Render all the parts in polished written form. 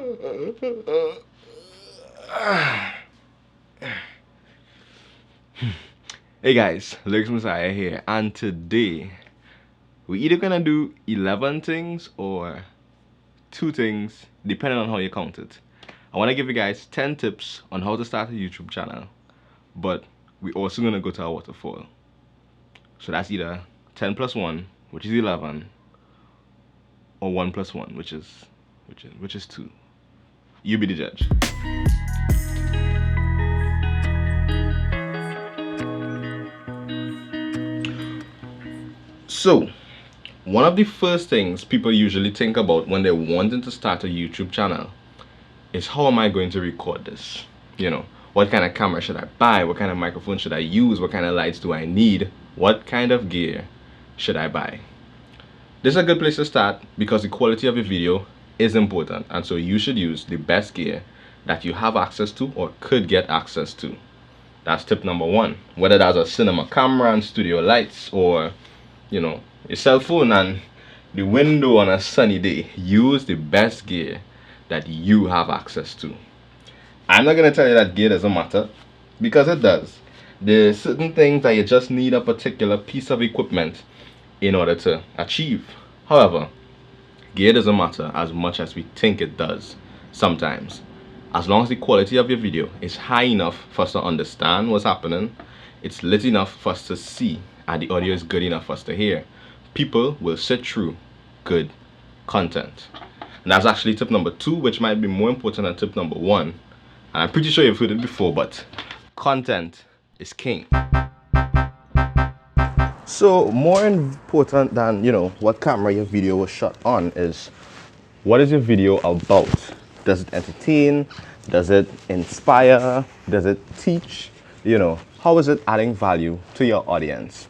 Hey guys, Lyrics Messiah here, and today we're either gonna do 11 things or 2 things, depending on how you count it. I wanna give you guys 10 tips on how to start a YouTube channel, but we're also gonna go to a waterfall. So that's either 10 plus 1, which is 11, or 1 plus 1, which is 2. You be the judge. So, one of the first things people usually think about when they're wanting to start a YouTube channel is, how am I going to record this? You know, what kind of camera should I buy? What kind of microphone should I use? What kind of lights do I need? What kind of gear should I buy? This is a good place to start because the quality of your video is important, and so you should use the best gear that you have access to or could get access to. That's tip number 1. Whether that's a cinema camera and studio lights, or you know, your cell phone and the window on a sunny day, use the best gear that you have access to. I'm not going to tell you that gear doesn't matter, because it does. There's certain things that you just need a particular piece of equipment in order to achieve. However, gear doesn't matter as much as we think it does sometimes. As long as the quality of your video is high enough for us to understand what's happening, it's lit enough for us to see, and the audio is good enough for us to hear, people will sit through good content. And that's actually tip number 2, which might be more important than tip number 1. And I'm pretty sure you've heard it before, but content is king. So more important than, you know, what camera your video was shot on is, what is your video about? Does it entertain? Does it inspire? Does it teach? You know, how is it adding value to your audience?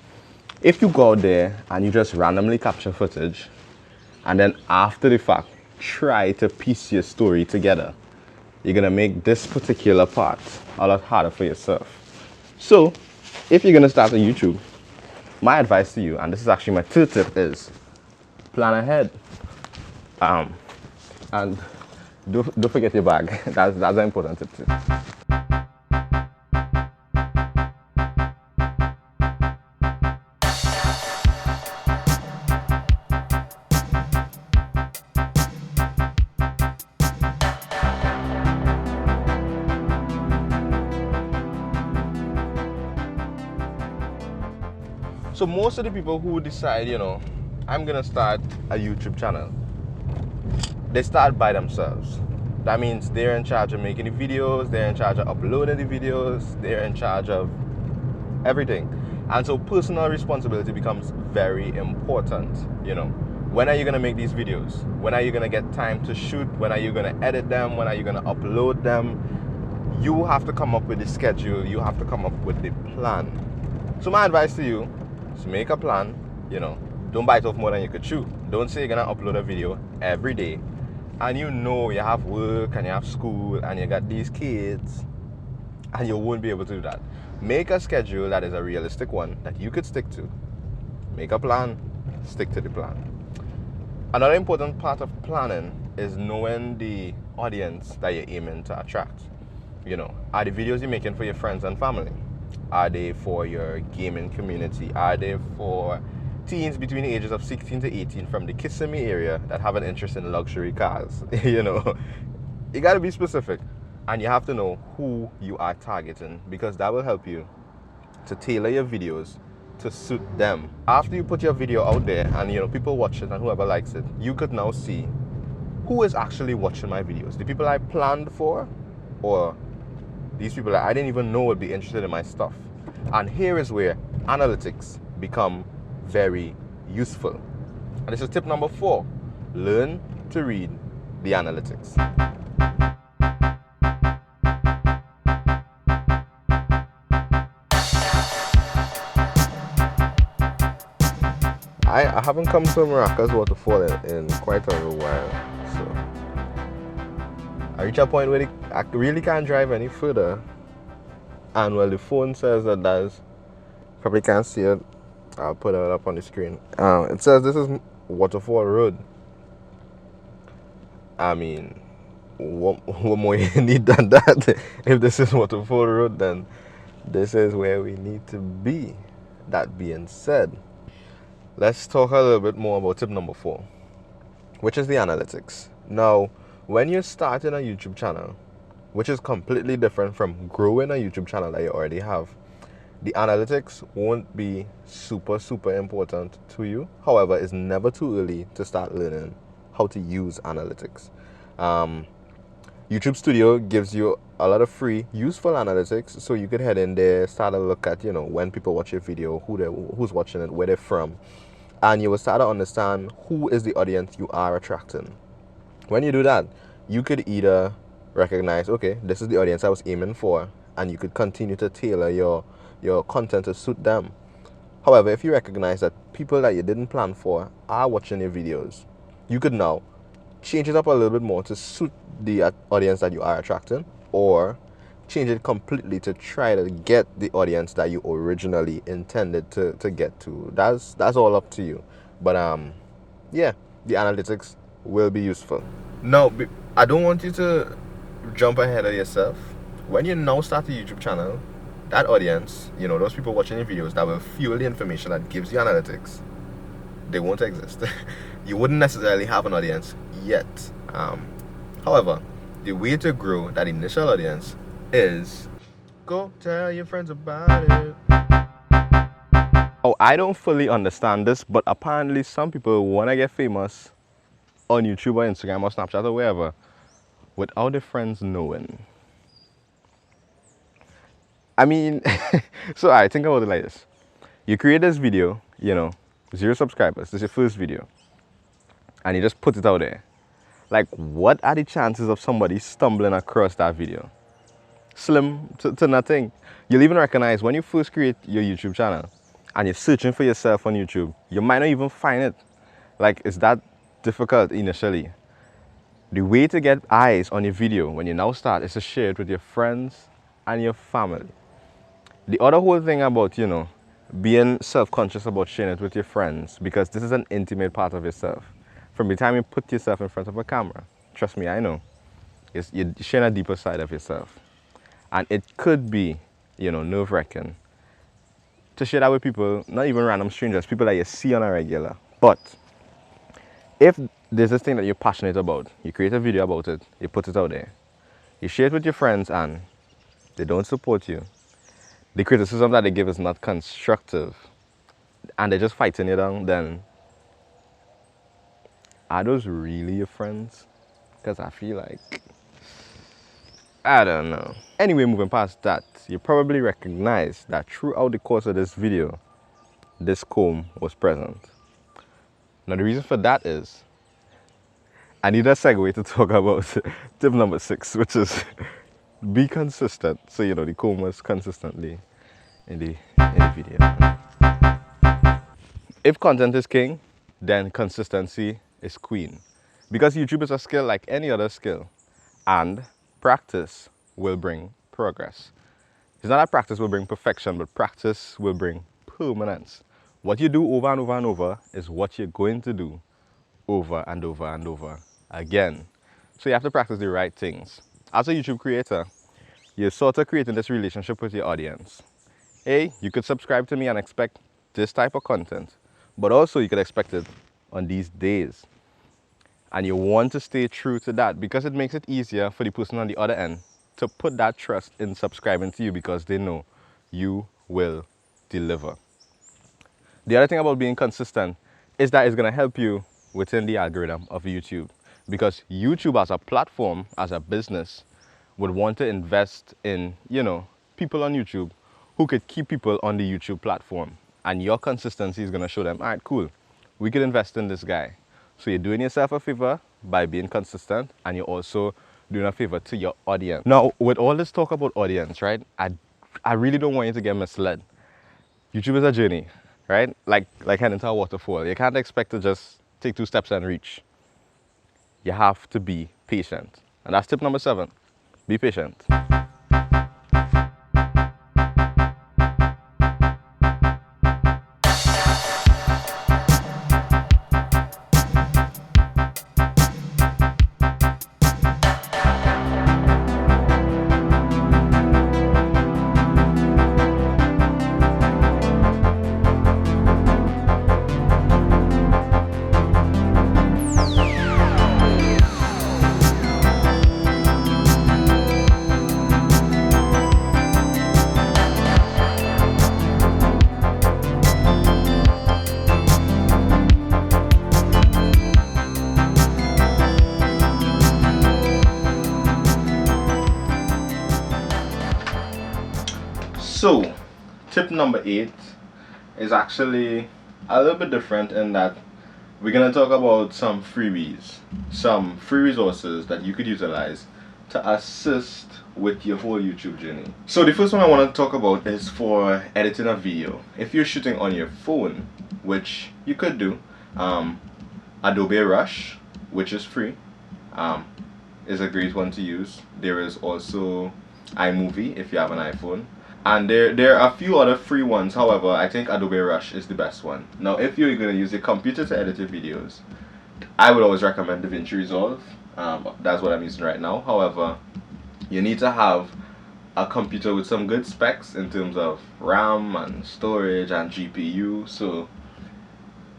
If you go out there and you just randomly capture footage and then after the fact try to piece your story together, you're gonna make this particular part a lot harder for yourself. So if you're gonna start on YouTube, my advice to you, and this is actually my 3rd tip, is plan ahead. And don't forget your bag. That's an important tip too. So most of the people who decide, you know, I'm gonna start a YouTube channel, they start by themselves. That means they're in charge of making the videos, they're in charge of uploading the videos, they're in charge of everything. And so personal responsibility becomes very important. You know, when are you gonna make these videos? When are you gonna get time to shoot? When are you gonna edit them? When are you gonna upload them? You have to come up with the schedule, you have to come up with the plan. So my advice to you is, make a plan. You know, don't bite off more than you could chew. Don't say you're gonna upload a video every day and you know you have work and you have school and you got these kids and you won't be able to do that. Make a schedule that is a realistic one that you could stick to. Make a plan, stick to the plan. Another important part of planning is knowing the audience that you're aiming to attract. You know, are the videos you're making for your friends and family? Are they for your gaming community? Are they for teens between the ages of 16 to 18 from the Kissimmee area that have an interest in luxury cars? You know, you got to be specific, and you have to know who you are targeting, because that will help you to tailor your videos to suit them. After you put your video out there and, you know, people watch it and whoever likes it, you could now see who is actually watching my videos. The people I planned for, or these people that I didn't even know would be interested in my stuff. And here is where analytics become very useful. And this is tip number 4. Learn to read the analytics. I haven't come to Maracas waterfall in quite a while, so I reach a point where I really can't drive any further, and well, the phone says that does. Probably can't see it. I'll put it up on the screen. It says this is Waterfall Road. I mean, what more you need than that? If this is what to follow road, then this is where we need to be. That being said, let's talk a little bit more about tip number 4, which is the analytics. Now, when you're starting a YouTube channel, which is completely different from growing a YouTube channel that you already have, the analytics won't be super important to you. However, it's never too early to start learning how to use analytics. YouTube Studio gives you a lot of free, useful analytics, so you could head in there, start to look at, when people watch your video, who's watching it, where they're from, and you will start to understand who is the audience you are attracting. When you do that, you could either recognize, okay, this is the audience I was aiming for, and you could continue to tailor your content to suit them. However, if you recognize that people that you didn't plan for are watching your videos, you could now change it up a little bit more to suit the audience that you are attracting, or change it completely to try to get the audience that you originally intended to get to. That's all up to you. But yeah, the analytics will be useful. Now, I don't want you to jump ahead of yourself. When you now start a YouTube channel, that audience, those people watching your videos that will fuel the information that gives you analytics, they won't exist. You wouldn't necessarily have an audience yet. However, the way to grow that initial audience is go tell your friends about it. Oh, I don't fully understand this, but apparently some people want to get famous on YouTube or Instagram or Snapchat or wherever without their friends knowing. I mean, so I think about it like this. You create this video, 0 subscribers, this is your first video, and you just put it out there. Like, what are the chances of somebody stumbling across that video? Slim to nothing. You'll even recognize when you first create your YouTube channel and you're searching for yourself on YouTube, you might not even find it. Like, it's that difficult initially. The way to get eyes on your video when you now start is to share it with your friends and your family. The other whole thing about, being self-conscious about sharing it with your friends, because this is an intimate part of yourself. From the time you put yourself in front of a camera, trust me, I know, you're sharing a deeper side of yourself. And it could be, nerve-wracking to share that with people, not even random strangers, people that you see on a regular. But if there's this thing that you're passionate about, you create a video about it, you put it out there, you share it with your friends and they don't support you, the criticism that they give is not constructive, and they're just fighting you down, then are those really your friends? Because I feel like, I don't know. Anyway, moving past that, you probably recognize that throughout the course of this video, this comb was present. Now the reason for that is, I need a segue to talk about tip number 6, which is be consistent. So, the comb was consistently in the video. If content is king, then consistency is queen. Because YouTube is a skill like any other skill, and practice will bring progress. It's not that practice will bring perfection, but practice will bring permanence. What you do over and over and over is what you're going to do over and over and over again. So you have to practice the right things. As a YouTube creator, you're sort of creating this relationship with your audience. You could subscribe to me and expect this type of content, but also you could expect it on these days. And you want to stay true to that because it makes it easier for the person on the other end to put that trust in subscribing to you because they know you will deliver. The other thing about being consistent is that it's going to help you within the algorithm of YouTube, because YouTube as a platform, as a business, would want to invest in, people on YouTube who could keep people on the YouTube platform. And your consistency is going to show them, all right, cool, we could invest in this guy. So you're doing yourself a favor by being consistent, and you're also doing a favor to your audience. Now, with all this talk about audience, right, I really don't want you to get misled. YouTube is a journey, right? Like heading to a waterfall. You can't expect to just take 2 steps and reach. You have to be patient. And that's tip number 7. Be patient. So, tip number 8 is actually a little bit different in that we're going to talk about some freebies, some free resources that you could utilize to assist with your whole YouTube journey. So the first one I want to talk about is for editing a video. If you're shooting on your phone, which you could do, Adobe Rush, which is free, is a great one to use. There is also iMovie if you have an iPhone. And there are a few other free ones. However, I think Adobe Rush is the best one. Now, if you're going to use a computer to edit your videos, I would always recommend DaVinci Resolve. That's what I'm using right now. However, you need to have a computer with some good specs in terms of RAM and storage and GPU. So,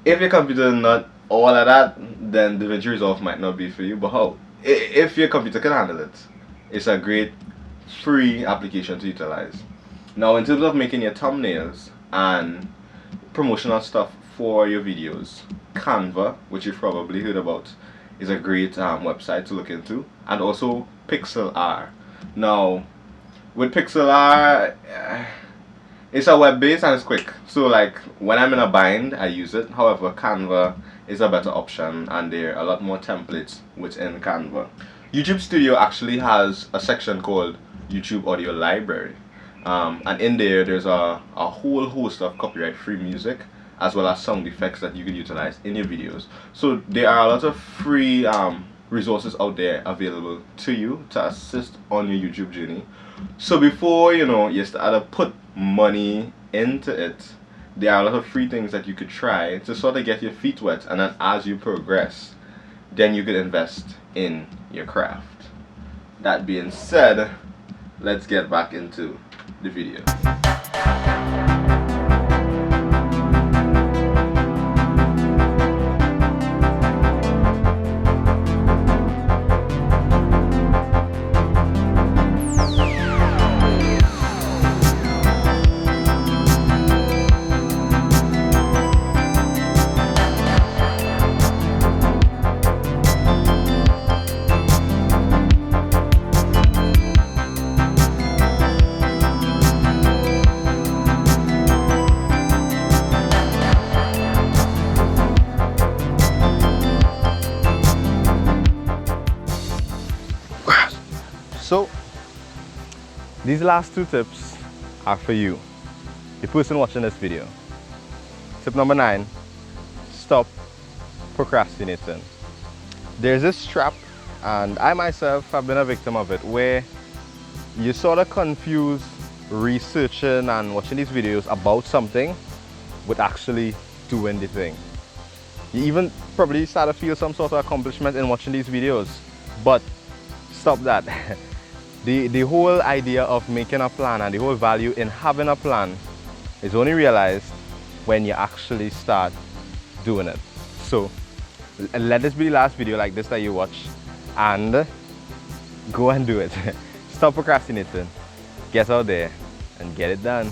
if your computer is not all of that, then DaVinci Resolve might not be for you. But if your computer can handle it, it's a great free application to utilize. Now, in terms of making your thumbnails and promotional stuff for your videos, Canva, which you've probably heard about, is a great website to look into, and also Pixlr. Now, with Pixlr, it's a web-based and it's quick. So, like, when I'm in a bind, I use it. However, Canva is a better option, and there are a lot more templates within Canva. YouTube Studio actually has a section called YouTube Audio Library. And in there's a whole host of copyright-free music as well as sound effects that you can utilize in your videos. So there are a lot of free resources out there available to you to assist on your YouTube journey. So before you start to put money into it, there are a lot of free things that you could try to sort of get your feet wet, and then as you progress, then you could invest in your craft. That being said, let's get back into the video. So, these last 2 tips are for you, the person watching this video. Tip number 9, stop procrastinating. There's this trap, and I myself have been a victim of it, where you sort of confuse researching and watching these videos about something with actually doing the thing. You even probably start to feel some sort of accomplishment in watching these videos, but stop that. The whole idea of making a plan and the whole value in having a plan is only realized when you actually start doing it. So let this be the last video like this that you watch, and go and do it. Stop procrastinating, get out there and get it done.